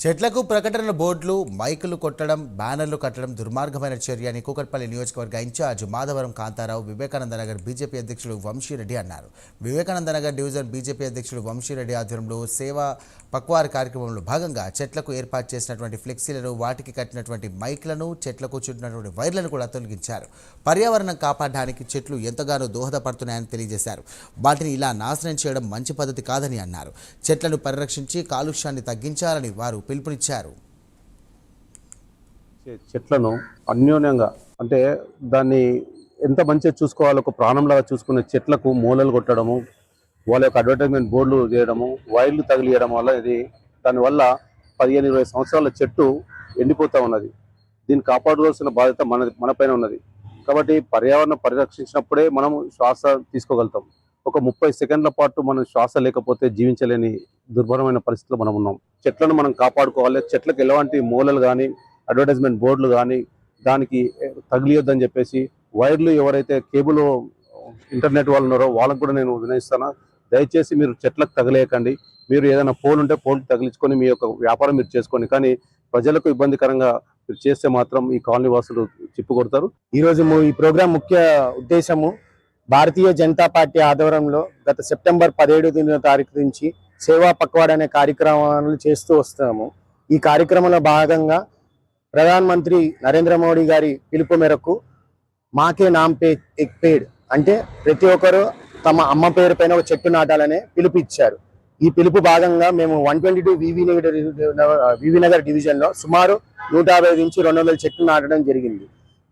చెట్లకు ప్రకటన బోర్డులు మైకులు కొట్టడం బ్యానర్లు కట్టడం దుర్మార్గమైన చర్య అని కూకట్పల్లి నియోజకవర్గ ఇన్ఛార్జ్ మాధవరం కాంతారావు వివేకానందనగర్ బీజేపీ అధ్యక్షుడు వంశీరెడ్డి అన్నారు. వివేకానందనగర్ డివిజన్ బీజేపీ అధ్యక్షుడు వంశీరెడ్డి ఆధ్వర్యంలో సేవా పక్వార్ కార్యక్రమంలో భాగంగా చెట్లకు ఏర్పాటు చేసినటువంటి ఫ్లెక్సీలను, వాటికి కట్టినటువంటి మైక్లను, చెట్లకు చుట్టినటువంటి వైర్లను కూడా తొలగించారు. పర్యావరణం కాపాడడానికి చెట్లు ఎంతగానో దోహదపడుతున్నాయని తెలియజేశారు. వాటిని ఇలా నాశనం చేయడం మంచి పద్ధతి కాదని అన్నారు. చెట్లను పరిరక్షించి కాలుష్యాన్ని తగ్గించాలని వారు పిలుపునిచ్చారు. చెట్లను అన్యోన్యంగా అంటే దాన్ని ఎంత మంచిగా చూసుకోవాలో ఒక ప్రాణంలాగా చూసుకునే చెట్లకు మూలలు కొట్టడము, వాళ్ళ యొక్క అడ్వర్టైజ్మెంట్ బోర్డులు చేయడము, వైర్లు తగిలియడం వల్ల దానివల్ల 15-20 సంవత్సరాల చెట్టు ఎండిపోతూ ఉన్నది. దీన్ని కాపాడుకోవాల్సిన బాధ్యత మన పైన ఉన్నది. కాబట్టి పర్యావరణం పరిరక్షించినప్పుడే మనం శ్వాస తీసుకోగలుగుతాం. ఒక 30 సెకండ్ల పాటు మనం శ్వాస లేకపోతే జీవించలేని దుర్భరమైన పరిస్థితిలో మనం ఉన్నాం. చెట్లను మనం కాపాడుకోవాలి. చెట్లకు ఎలాంటి మూలలు కానీ, అడ్వర్టైజ్మెంట్ బోర్డులు కానీ దానికి తగిలియొద్దని చెప్పేసి వైర్లు ఎవరైతే కేబుల్ ఇంటర్నెట్ వాళ్ళు ఉన్నారో వాళ్ళకు కూడా నేను వినయిస్తాను. దయచేసి మీరు చెట్లకు తగిలేయకండి. మీరు ఏదైనా పోల్ ఉంటే పోల్ తగిలించుకొని మీ యొక్క వ్యాపారం మీరు చేసుకోండి. కానీ ప్రజలకు ఇబ్బందికరంగా మీరు చేస్తే మాత్రం ఈ కాలనీ వాసులు చిప్పు కొడతారు. ఈరోజు ఈ ప్రోగ్రాం ముఖ్య ఉద్దేశము భారతీయ జనతా పార్టీ ఆధ్వర్యంలో గత సెప్టెంబర్ 17వ తారీఖు నుంచి సేవా పక్వాడ్ అనే కార్యక్రమాలు చేస్తూ వస్తున్నాము. ఈ కార్యక్రమంలో భాగంగా ప్రధానమంత్రి నరేంద్ర మోడీ గారి పిలుపు మేరకు మాకే నామ్ పే ఎక్ పేడ్ అంటే ప్రతి ఒక్కరు తమ అమ్మ పేరు పైన ఒక చెట్టు నాటాలనే పిలుపు ఇచ్చారు. ఈ పిలుపు భాగంగా మేము 122 వివి నగర్ డివిజన్ లో సుమారు 150 నుంచి 200 చెట్లు నాటడం జరిగింది.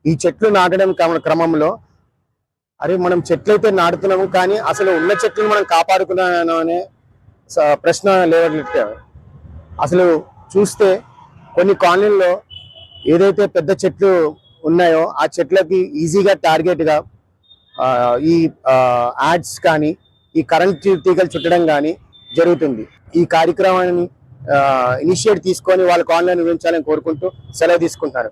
ఈ చెట్లు నాటడం క్రమంలో మనం చెట్లయితే నాటుతున్నాము, కానీ అసలు ఉన్న చెట్లను మనం కాపాడుకున్నాను అనే ప్రశ్న లేవట్లేదు. అసలు చూస్తే కొన్ని కాలనీల్లో ఏదైతే పెద్ద చెట్లు ఉన్నాయో ఆ చెట్లకి ఈజీగా టార్గెట్గా ఈ యాడ్స్ కానీ, ఈ కరెంట్ తీగలు చుట్టడం కానీ జరుగుతుంది. ఈ కార్యక్రమాన్ని ఇనిషియేట్ తీసుకొని వాళ్ళ కాలనీ నిర్మించాలని కోరుకుంటూ సెలవు తీసుకుంటారు.